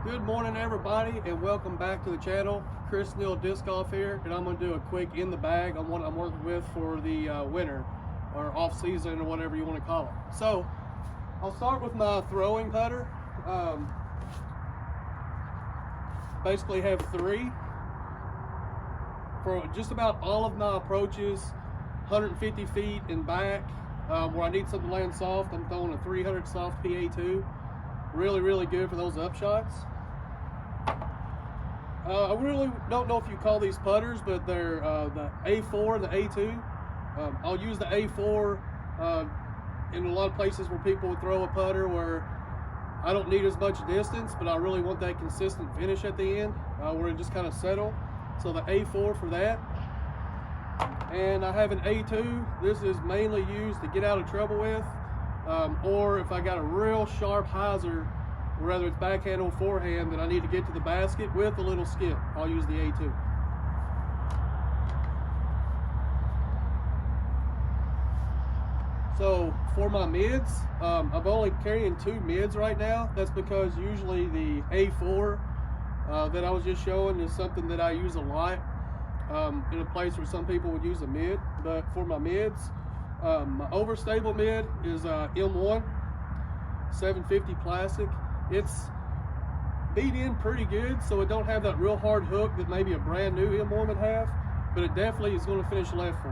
Good morning everybody and welcome back to the channel. Chris Neal Disc Golf here, and I'm going to do a quick in the bag on what I'm working with for the winter or off season or whatever you want to call it. So I'll start with my throwing putter. Basically have three for just about all of my approaches, 150 feet and back. Where I need something to land soft, I'm throwing a 300 soft PA2. Really good for those upshots. I really don't know if you call these putters, but they're the A4 and the A2. I'll use the A4 in a lot of places where people would throw a putter where I don't need as much distance, but I really want that consistent finish at the end where it just kind of settle. So the A4 for that. And I have an A2. This is mainly used to get out of trouble with. Or if I got a real sharp hyzer, whether it's backhand or forehand, that I need to get to the basket with a little skip, I'll use the A2. So for my mids, I'm only carrying two mids right now. That's because usually the A4 that I was just showing is something that I use a lot in a place where some people would use a mid. But for my mids, my overstable mid is M1 750 plastic. It's beat in pretty good, so it don't have that real hard hook that maybe a brand new M1 would have, but it definitely is going to finish left for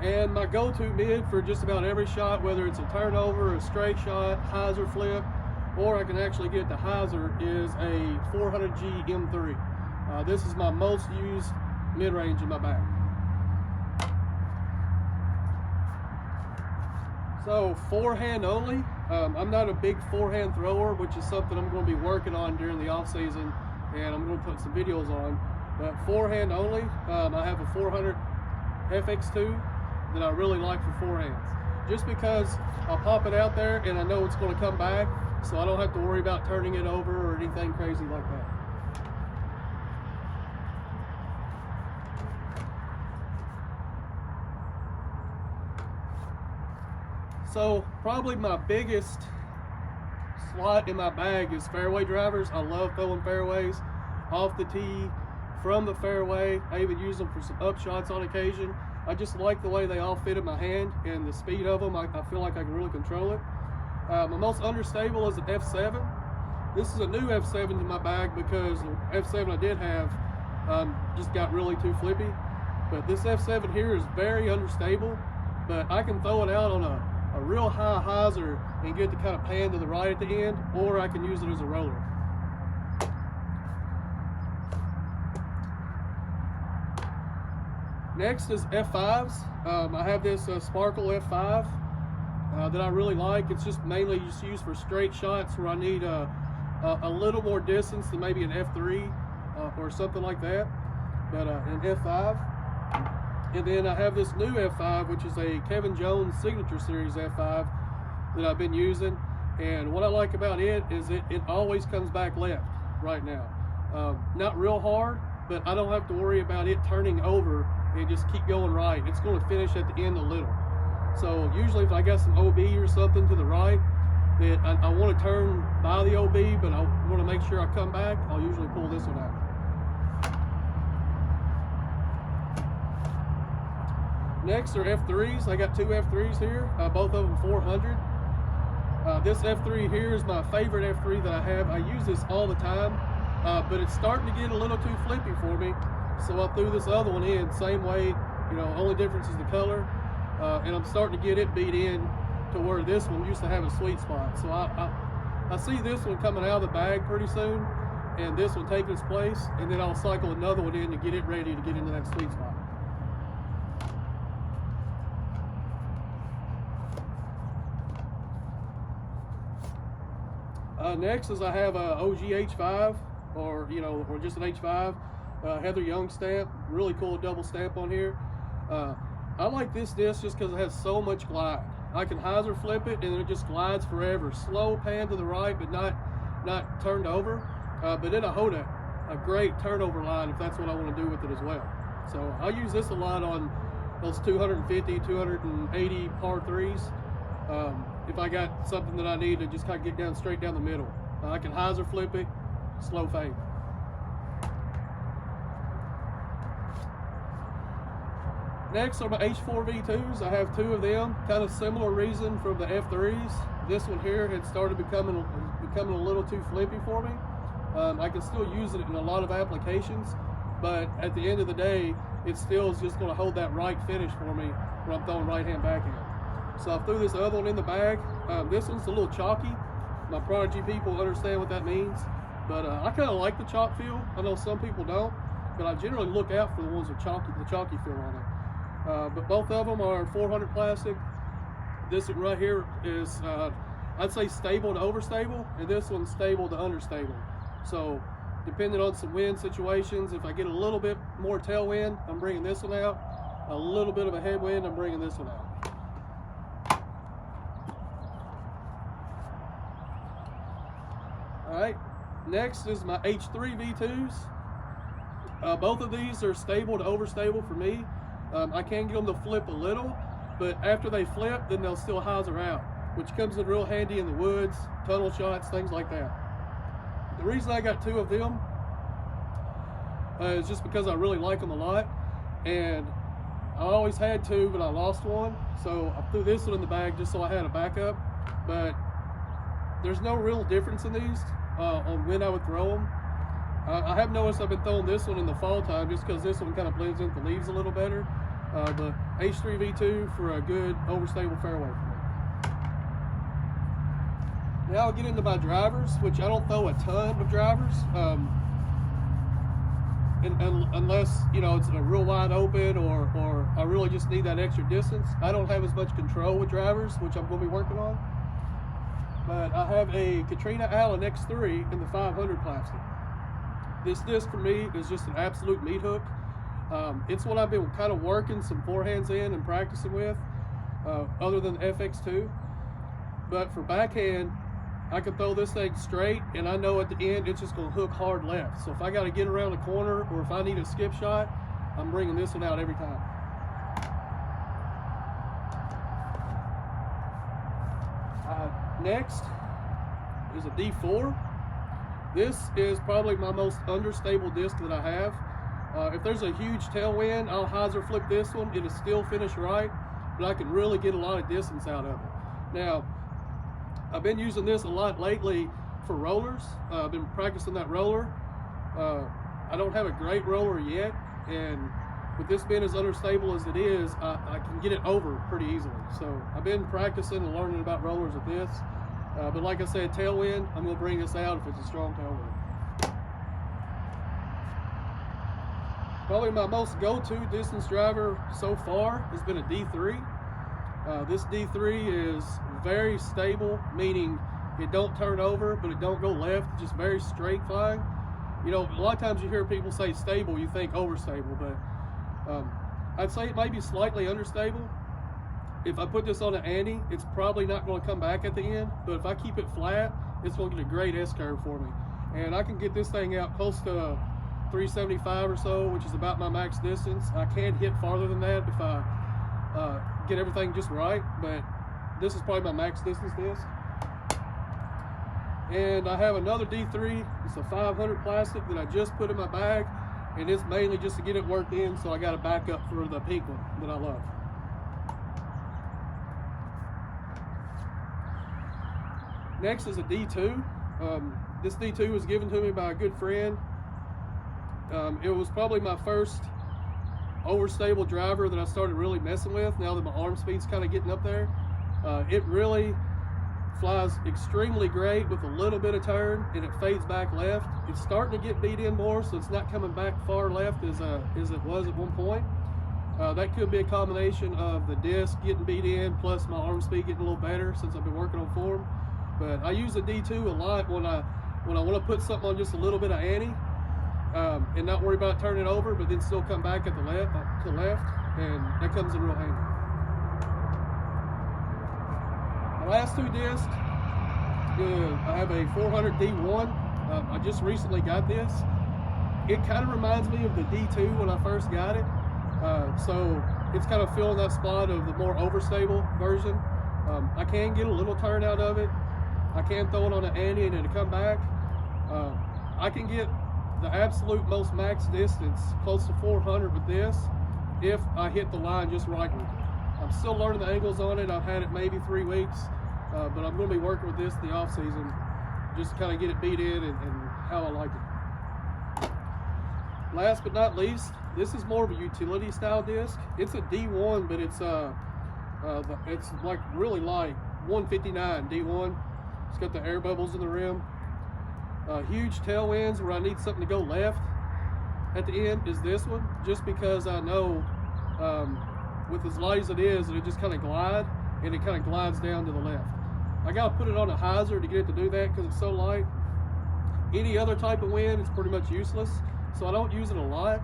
it. And my go-to mid for just about every shot, whether it's a turnover, a straight shot, hyzer flip, or I can actually get the hyzer, is a 400G M3. This is my most used mid-range in my bag. So forehand only. I'm not a big forehand thrower, which is something I'm going to be working on during the off season, and I'm going to put some videos on. But forehand only, I have a 400 FX2 that I really like for forehands, just because I'll pop it out there and I know it's going to come back, so I don't have to worry about turning it over or anything crazy like that. So probably my biggest slot in my bag is fairway drivers. I love throwing fairways off the tee, from the fairway. I even use them for some upshots on occasion. I just like the way they all fit in my hand and the speed of them. I feel like I can really control it. My most understable is an F7. This is a new F7 in my bag because the F7 I did have just got really too flippy. But this F7 here is very understable, but I can throw it out on a real high hyzer and get the kind of pan to the right at the end, or I can use it as a roller. Next is F5s. I have this Sparkle F5 that I really like. It's just mainly just used for straight shots where I need a little more distance than maybe an F3 or something like that, but an F5. And then I have this new F5, which is a Kevin Jones Signature Series F5 that I've been using. And what I like about it is it always comes back left right now. Not real hard, but I don't have to worry about it turning over and just keep going right. It's going to finish at the end a little. So usually if I got some OB or something to the right, that I want to turn by the OB, but I want to make sure I come back, I'll usually pull this one out. Next are F3s. I got two F3s here, both of them 400. This F3 here is my favorite F3 that I have. I use this all the time, but it's starting to get a little too flippy for me. So I threw this other one in, same weight, only difference is the color. And I'm starting to get it beat in to where this one used to have a sweet spot. So I see this one coming out of the bag pretty soon, and this one taking its place, and then I'll cycle another one in to get it ready to get into that sweet spot. Next is I have a OG H5 or just an H5 Heather Young stamp. Really cool double stamp on here. I like this disc just because it has so much glide. I can hyzer flip it and it just glides forever. Slow pan to the right, but not turned over. But it'll hold a great turnover line if that's what I want to do with it as well. So I use this a lot on those 250, 280 par threes. if I got something that I need to just kind of get down straight down the middle. I can hyzer flip it, slow fade. Next are my H4 V2s. I have 2 of them, kind of similar reason from the F3s. This one here had started becoming a little too flippy for me. I can still use it in a lot of applications, but at the end of the day, it still is just going to hold that right finish for me when I'm throwing right-hand backhand. So I threw this other one in the bag. This one's a little chalky. My Prodigy people understand what that means, but I kind of like the chalk feel. I know some people don't, but I generally look out for the ones with the chalky feel on it. But both of them are 400 plastic. This one right here is, I'd say stable to overstable, and this one's stable to understable. So depending on some wind situations, if I get a little bit more tailwind, I'm bringing this one out. A little bit of a headwind, I'm bringing this one out. All right, next is my H3 V2s. Both of these are stable to overstable for me. I can get them to flip a little, but after they flip, then they'll still hyzer out, which comes in real handy in the woods, tunnel shots, things like that. The reason I got 2 of them is just because I really like them a lot, and I always had 2, but I lost one, so I threw this one in the bag just so I had a backup. But there's no real difference in these on when I would throw them. I have noticed I've been throwing this one in the fall time just because this one kind of blends into the leaves a little better. The H3 V2 for a good overstable fairway for me. Now I'll get into my drivers, which I don't throw a ton of drivers, unless it's a real wide open or I really just need that extra distance. I don't have as much control with drivers, which I'm going to be working on. But I have a Katrina Allen X3 in the 500 plastic. This disc for me is just an absolute meat hook. It's what I've been kind of working some forehands in and practicing with, other than the FX2. But for backhand, I can throw this thing straight, and I know at the end it's just going to hook hard left. So if I got to get around the corner or if I need a skip shot, I'm bringing this one out every time. Next is a D4. This is probably my most understable disc that I have. If there's a huge tailwind, I'll hyzer flip this one. It'll still finish right, but I can really get a lot of distance out of it. Now, I've been using this a lot lately for rollers. I've been practicing that roller. I don't have a great roller yet, and with this being as understable as it is, I can get it over pretty easily. So I've been practicing and learning about rollers with this. But like I said, tailwind, I'm going to bring this out if it's a strong tailwind. Probably my most go-to distance driver so far has been a D3. This D3 is very stable, meaning it don't turn over, but it don't go left, just very straight flying. A lot of times you hear people say stable, you think overstable, but I'd say it may be slightly understable. If I put this on an ante, it's probably not going to come back at the end, but if I keep it flat, it's going to get a great S-curve for me. And I can get this thing out close to 375 or so, which is about my max distance. I can hit farther than that if I get everything just right, but this is probably my max distance disc. And I have another D3. It's a 500 plastic that I just put in my bag, and it's mainly just to get it worked in, so I got a backup for the pink one that I love. Next is a D2. This D2 was given to me by a good friend. It was probably my first overstable driver that I started really messing with now that my arm speed's kind of getting up there. It really flies extremely great with a little bit of turn, and it fades back left. It's starting to get beat in more, so it's not coming back far left as it was at one point. That could be a combination of the disc getting beat in plus my arm speed getting a little better since I've been working on form. But I use the D2 a lot when I want to put something on just a little bit of ante, and not worry about turning it over, but then still come back at the left, and that comes in real handy. My last 2 discs, I have a 400 D1. I just recently got this. It kind of reminds me of the D2 when I first got it, so it's kind of filling that spot of the more overstable version. I can get a little turn out of it. I can throw it on an ante and it'll come back. I can get the absolute most max distance, close to 400 with this, if I hit the line just right with it. I'm still learning the angles on it. I've had it maybe 3 weeks, but I'm going to be working with this in the off season, just to kind of get it beat in and how I like it. Last but not least, this is more of a utility style disc. It's a D1, but it's like really light, 159 D1. It's got the air bubbles in the rim. Huge tailwinds where I need something to go left at the end is this one, just because I know with as light as it is, it'll just kind of glide, and it kind of glides down to the left. I gotta put it on a hyzer to get it to do that because it's so light. Any other type of wind, it's pretty much useless, so I don't use it a lot.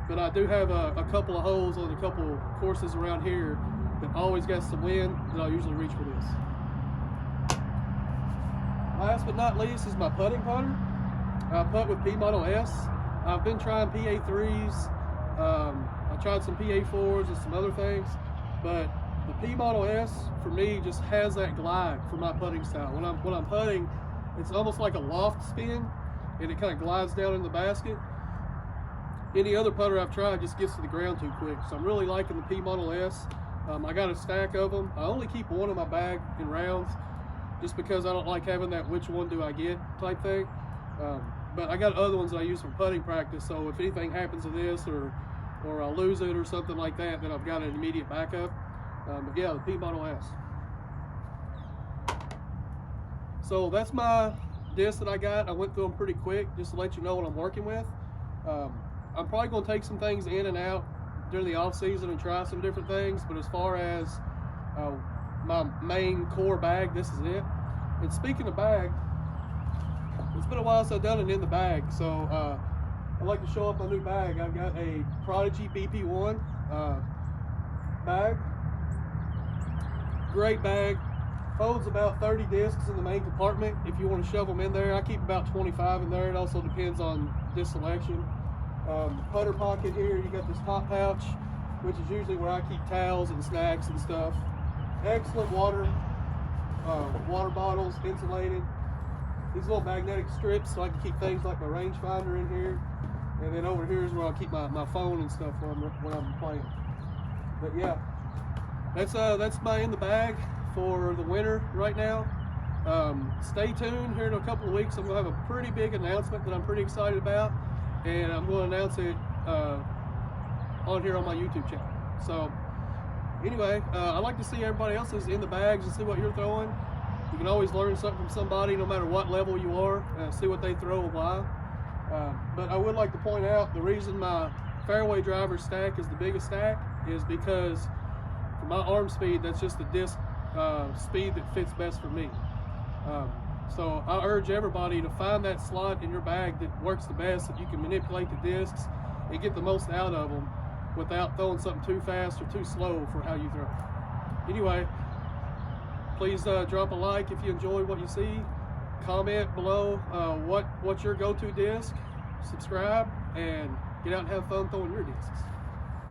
But I do have a couple of holes on a couple courses around here that always got some wind that I'll usually reach for this. Last but not least is my putting putter. I putt with P Model S. I've been trying PA3s. I tried some PA4s and some other things, but the P Model S for me just has that glide for my putting style. When I'm putting, it's almost like a loft spin, and it kind of glides down in the basket. Any other putter I've tried just gets to the ground too quick, so I'm really liking the P Model S. I got a stack of them. I only keep one in my bag in rounds, just because I don't like having that which one do I get type thing. But I got other ones that I use for putting practice, so if anything happens to this or I lose it or something like that, then I've got an immediate backup. But yeah, the P Model S. So that's my discs that I got. I went through them pretty quick just to let you know what I'm working with. I'm probably going to take some things in and out during the off season and try some different things, but as far as my main core bag, this is it. And speaking of bag, it's been a while since I've done it in the bag, so I'd like to show off my new bag. I've got a Prodigy Bp1 bag. Great bag. Holds about 30 discs in the main compartment if you want to shove them in there. I keep about 25 in there. It also depends on disc selection. Putter pocket here, you got this top pouch, which is usually where I keep towels and snacks and stuff. Excellent water bottles, insulated. These little magnetic strips so I can keep things like my rangefinder in here. And then over here is where I'll keep my phone and stuff when I'm playing. But yeah, that's my in the bag for the winter right now. Stay tuned. Here in a couple of weeks I'm going to have a pretty big announcement that I'm pretty excited about, and I'm going to announce it on here on my YouTube channel. So anyway, I like to see everybody else's in the bags and see what you're throwing. You can always learn something from somebody no matter what level you are, see what they throw and why. But I would like to point out the reason my Fairway Drivers stack is the biggest stack is because for my arm speed, that's just the disc speed that fits best for me. So I urge everybody to find that slot in your bag that works the best, so you can manipulate the discs and get the most out of them without throwing something too fast or too slow for how you throw. Anyway, please drop a like if you enjoy what you see. Comment below what's your go-to disc. Subscribe and get out and have fun throwing your discs.